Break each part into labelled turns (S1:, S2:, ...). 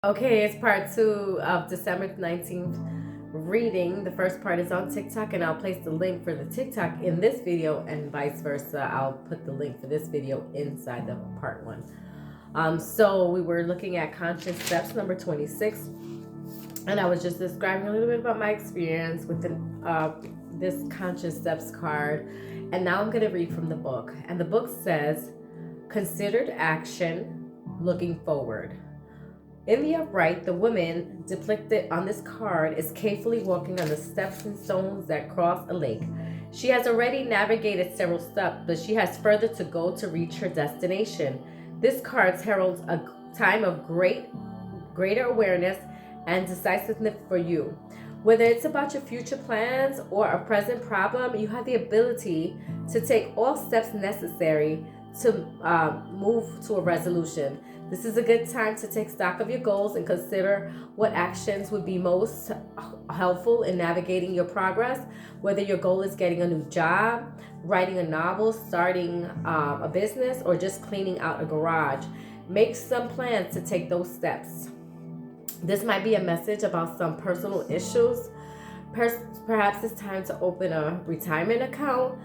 S1: Okay, it's part 2 of December 19th reading. The first part is on TikTok, and I'll place the link for the TikTok in this video, and vice versa. I'll put the link for this video inside the part 1. So we were looking at conscious steps number 26, and I was just describing a little bit about my experience with this conscious steps card. And now I'm going to read from the book. And the book says, considered action, looking forward. In the upright, the woman depicted on this card is carefully walking on the steps and stones that cross a lake. She has already navigated several steps, but she has further to go to reach her destination. This card heralds a time of greater awareness and decisiveness for you. Whether it's about your future plans or a present problem, you have the ability to take all steps necessary to move to a resolution. This is a good time to take stock of your goals and consider what actions would be most helpful in navigating your progress. Whether your goal is getting a new job, writing a novel, starting a business, or just cleaning out a garage, make some plans to take those steps. This might be a message about some personal issues. Perhaps it's time to open a retirement account,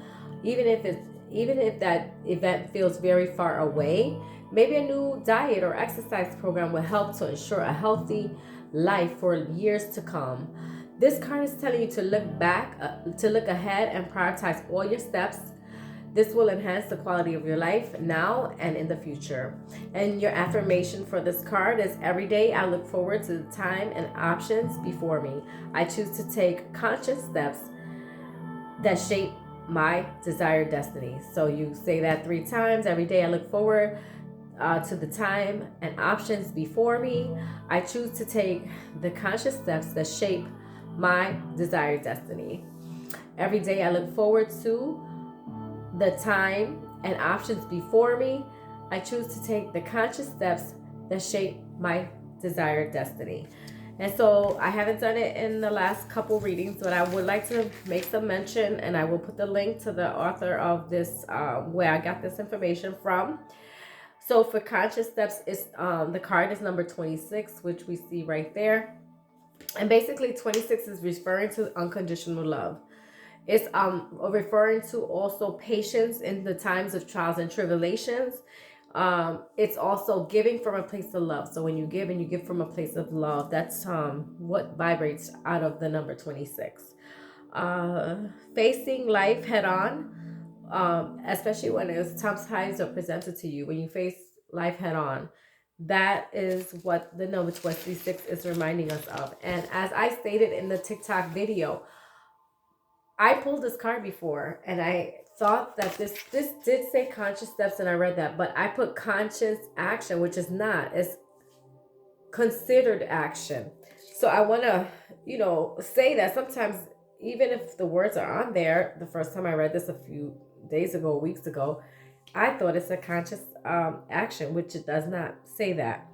S1: even if that event feels very far away. Maybe a new diet or exercise program will help to ensure a healthy life for years to come. This card is telling you to look back, to look ahead, and prioritize all your steps. This will enhance the quality of your life now and in the future. And your affirmation for this card is, every day I look forward to the time and options before me. I choose to take conscious steps that shape my desired destiny. So you say that 3 times. Every day I look forward to the time and options before me. I choose to take the conscious steps that shape my desired destiny. Every day I look forward to the time and options before me. I choose to take the conscious steps that shape my desired destiny. And so I haven't done it in the last couple readings, but I would like to make some mention, and I will put the link to the author of this, where I got this information from. So for conscious steps, it's the card is number 26, which we see right there. And basically 26 is referring to unconditional love. It's referring to also patience in the times of trials and tribulations. It's also giving from a place of love. So when you give and you give from a place of love, that's what vibrates out of the number 26. Facing life head on, especially when it's tough times are presented to you, when you face life head on, that is what the number 26 is reminding us of. And as I stated in the TikTok video, I pulled this card before, and I thought that this did say conscious steps, and I read that, but I put conscious action, which is not. It's considered action. So I want to, say that sometimes, even if the words are on there, the first time I read this a few days ago, weeks ago, I thought it's a conscious action, which it does not say that.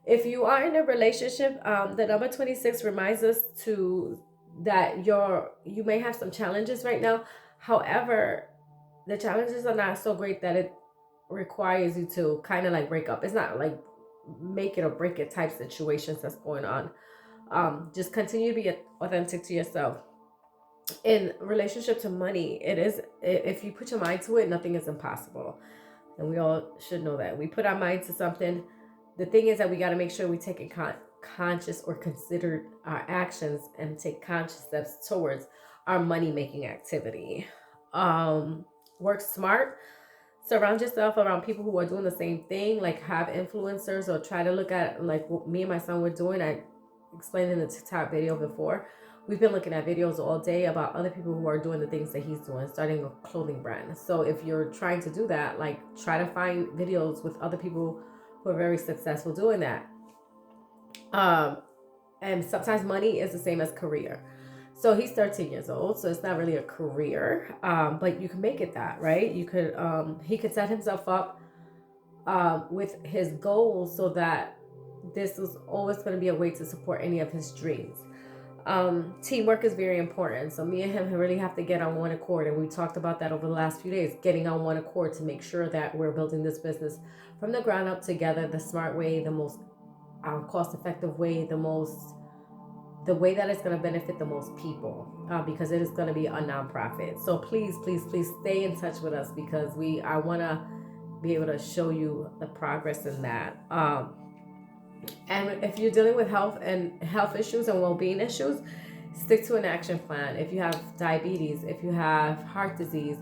S1: If you are in a relationship, the number 26 reminds us that you may have some challenges right now. However, the challenges are not so great that it requires you to kind of like break up. It's not like make it or break it type situations that's going on. Just continue to be authentic to yourself. In relationship to money, it is, if you put your mind to it, nothing is impossible, and we all should know that. We put our mind to something. The thing is that we got to make sure we take a conscious or considered our actions and take conscious steps towards our money making activity. Work smart. Surround yourself around people who are doing the same thing, like have influencers, or try to look at like what me and my son were doing. I explained in the TikTok video before. We've been looking at videos all day about other people who are doing the things that he's doing, starting a clothing brand. So if you're trying to do that, like try to find videos with other people who are very successful doing that. And sometimes money is the same as career. So he's 13 years old, so it's not really a career, but you can make it that, right? He could set himself up with his goals so that this is always going to be a way to support any of his dreams. Teamwork is very important. So me and him really have to get on one accord, and we talked about that over the last few days, getting on one accord to make sure that we're building this business from the ground up together, the smart way, the most cost-effective way, the way that it's going to benefit the most people, because it is going to be a nonprofit. So please, please, please stay in touch with us, because I want to be able to show you the progress in that. And if you're dealing with health issues and well-being issues, stick to an action plan. If you have diabetes, if you have heart disease,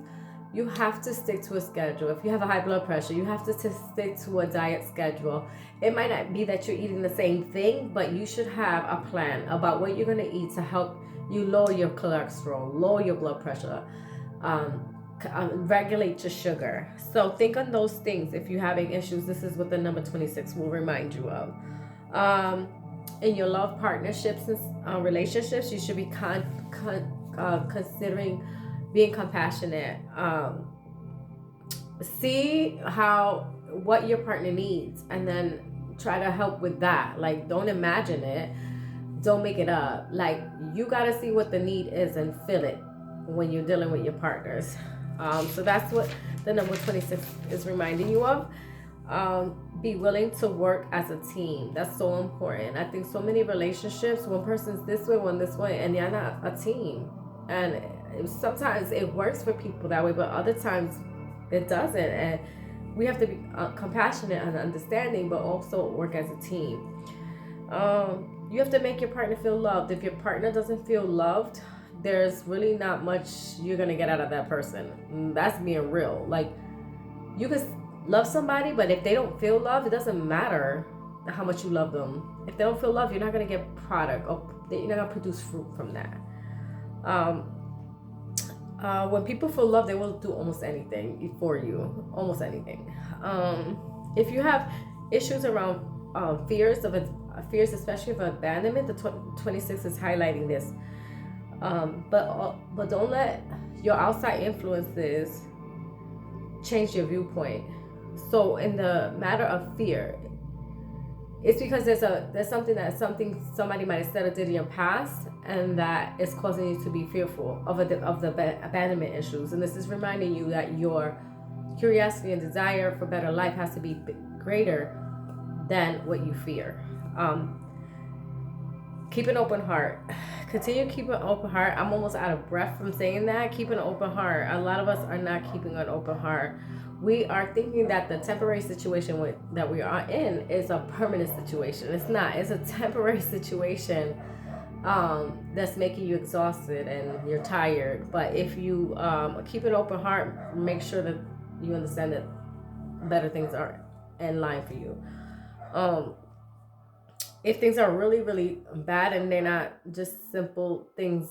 S1: you have to stick to a schedule. If you have a high blood pressure, you have to stick to a diet schedule. It might not be that you're eating the same thing, but you should have a plan about what you're going to eat to help you lower your cholesterol, lower your blood pressure, regulate your sugar. So think on those things. If you're having issues, this is what the number 26 will remind you of. In your love partnerships and relationships, you should be considering being compassionate. See what your partner needs, and then try to help with that. Like, don't imagine it, don't make it up. Like, you got to see what the need is and fill it when you're dealing with your partners. So that's what the number 26 is reminding you of. Be willing to work as a team. That's so important. I think so many relationships, one person's this way, one this way, and they're not a team. And sometimes it works for people that way, but other times it doesn't. And we have to be compassionate and understanding, but also work as a team. You have to make your partner feel loved. If your partner doesn't feel loved, there's really not much you're gonna get out of that person. That's being real. Like, you could love somebody, but if they don't feel love, it doesn't matter how much you love them. If they don't feel love, you're not gonna get product, or you're not gonna produce fruit from that. When people feel love, they will do almost anything for you, almost anything. If you have issues around fears, especially of abandonment, the 26 is highlighting this. But don't let your outside influences change your viewpoint. So in the matter of fear, it's because there's something somebody might have said or did in your past, and that is causing you to be fearful of the abandonment issues. And this is reminding you that your curiosity and desire for better life has to be greater than what you fear. Keep an open heart. Continue to keep an open heart. I'm almost out of breath from saying that. Keep an open heart. A lot of us are not keeping an open heart. We are thinking that the temporary situation that we are in is a permanent situation. It's not. It's a temporary situation that's making you exhausted and you're tired. But if you keep an open heart, make sure that you understand that better things are in line for you. If things are really, really bad and they're not just simple things,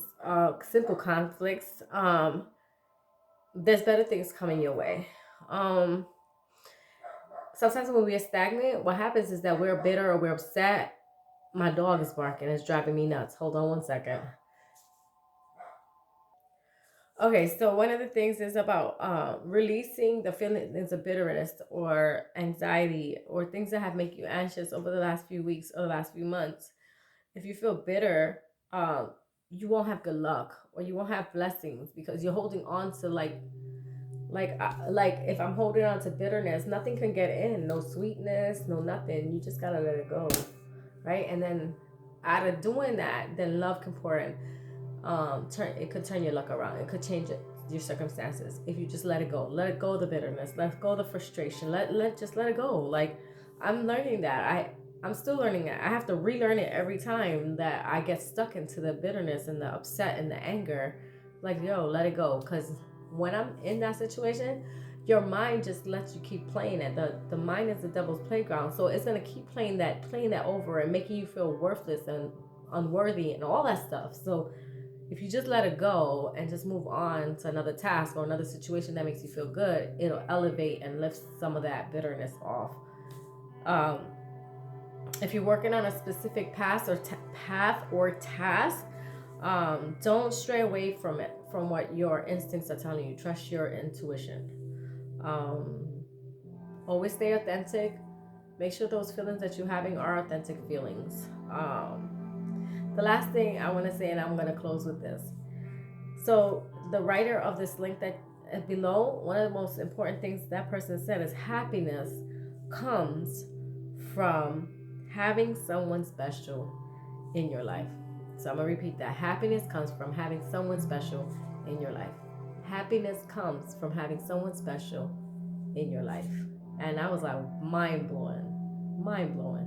S1: simple conflicts, there's better things coming your way. Sometimes when we're stagnant, what happens is that we're bitter or we're upset. My dog is barking. It's driving me nuts. Hold on one second. Okay, so one of the things is about releasing the feelings of bitterness or anxiety or things that have made you anxious over the last few weeks or the last few months. If you feel bitter, you won't have good luck or you won't have blessings because you're holding on to like if I'm holding on to bitterness, nothing can get in. No sweetness, no nothing. You just gotta let it go, right? And then out of doing that, then love can pour in. It could turn your luck around. It could change your circumstances if you just let it go. Let it go the bitterness. Let go the frustration. Let it go. Like, I'm learning that. I'm still learning that. I have to relearn it every time that I get stuck into the bitterness and the upset and the anger. Like, yo, let it go. Because when I'm in that situation, your mind just lets you keep playing it. The mind is the devil's playground. So it's gonna keep playing that over and making you feel worthless and unworthy and all that stuff. So if you just let it go and just move on to another task or another situation that makes you feel good, it'll elevate and lift some of that bitterness off. If you're working on a specific path or task, don't stray away from it, from what your instincts are telling you. Trust your intuition. Always stay authentic. Make sure those feelings that you're having are authentic feelings. The last thing I want to say, and I'm going to close with this. So the writer of this link that below, one of the most important things that person said is happiness comes from having someone special in your life. So I'm going to repeat that. Happiness comes from having someone special in your life. Happiness comes from having someone special in your life. And I was like, mind blowing. Mind blowing.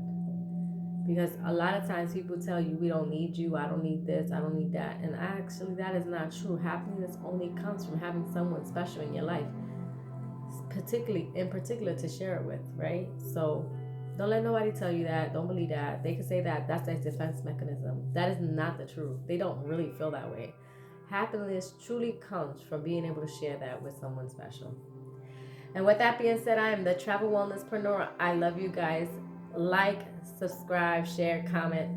S1: Because a lot of times people tell you, we don't need you, I don't need this, I don't need that. And actually, that is not true. Happiness only comes from having someone special in your life, in particular to share it with, right? So don't let nobody tell you that. Don't believe that. They can say that that's their defense mechanism. That is not the truth. They don't really feel that way. Happiness truly comes from being able to share that with someone special. And with that being said, I am the Travel Wellnesspreneur. I love you guys. Like, subscribe, share, comment.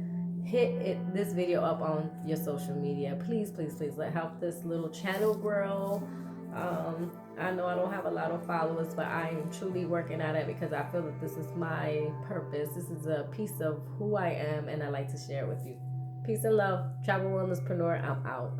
S1: This video up on your social media. Please, please, please. Let help this little channel grow. I know I don't have a lot of followers, but I am truly working at it because I feel that this is my purpose. This is a piece of who I am, and I like to share it with you. Peace and love. Travel Wellnesspreneur. I'm out.